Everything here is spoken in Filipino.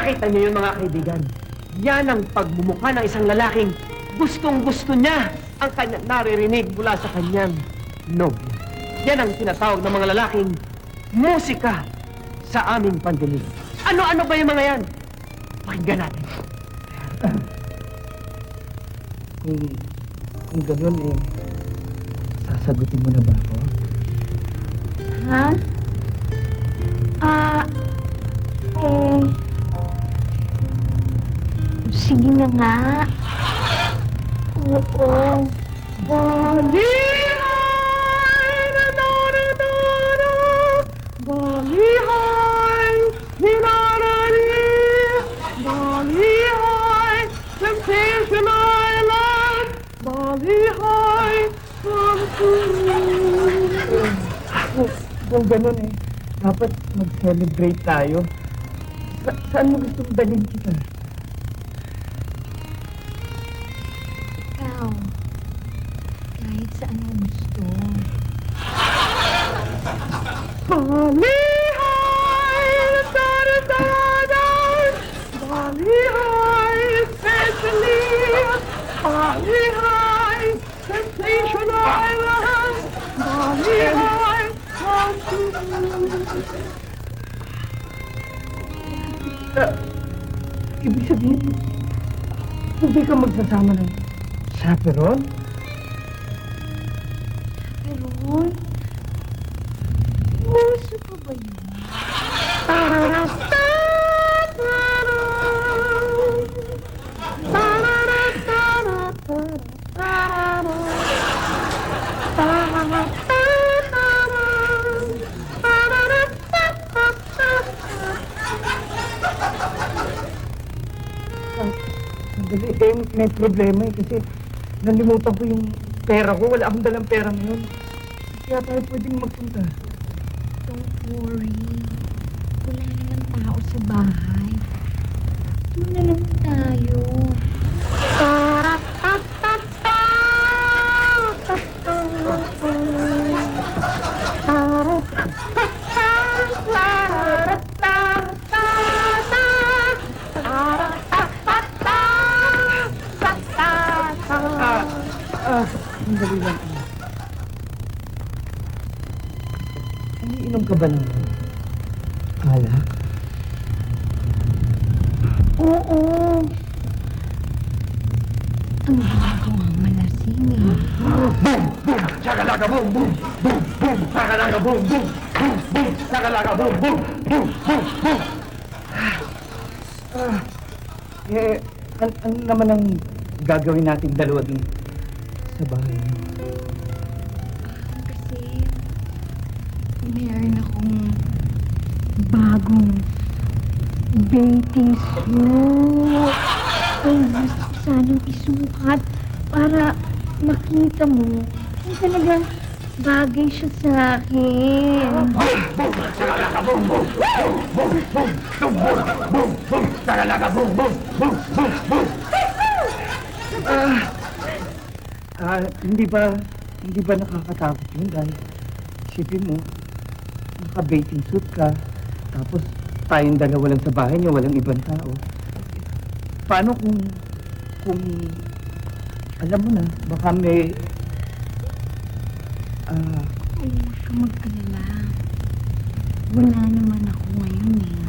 Nakita niyo yun, mga kaibigan. Yan ang pagmumukha ng isang lalaking gustong-gusto niya ang kanya naririnig mula sa kanyang nobyo. Yan ang tinatawag ng mga lalaking musika sa aming pandinig. Ano-ano ba yung mga yan? Pakinggan natin. Kung ganun eh, sasagutin mo na ba ako? Ha? Sige na nga. Oo. Balihay! Na-na-na-na-na! Balihay! Hinarari! Balihay! Temptation Island! Balihay! Kung ganun eh, dapat mag-celebrate tayo. Saan mo gustong dalhin kita? Ikaw. Kahit saan mo gusto. Balihay! Da-da-da-da! Balihay! Especially! Balihay! Temptation Island! Balihay! Ibig sabihin, hindi ka magsasama ng chaperon? Pero, uso pa ba yun? Sandali, may problema eh kasi nalimutan ko yung pera ko. Wala akong dalang pera ngayon. Kaya tayo pwedeng magpunta. Don't worry. Wala naman tao sa bahay. Doon na lang tayo. Sandali lang. Umiinom ka ba ng alak? Oo. Ang ginagawang malasing eh. Boom! Boom! Shakalaka boom! Boom! Boom! Boom! Shakalaka boom! Boom! Boom! Boom! Shakalaka boom! Boom! Boom! Boom! Boom! Ano naman ang gagawin nating dalawa dun sa bahay niyo? Kasi meron akong bagong bathing suit. Ay, gusto ko sanang isukat para makita mo kung talagang bagay siya sa akin. Shakalaka boom! Boom! Boom! Boom! Boom! Boom! Boom! Boom! Shakalaka boom! Boom! Boom! Boom! Boom! Hindi ba nakakatakot yun dahil isipin mo, naka-bathing suit ka, tapos tayong dalawa lang sa bahay niyo, walang ibang tao. Paano kung alam mo na, baka may Huwag ka mag-alala. Wala naman ako ngayon eh.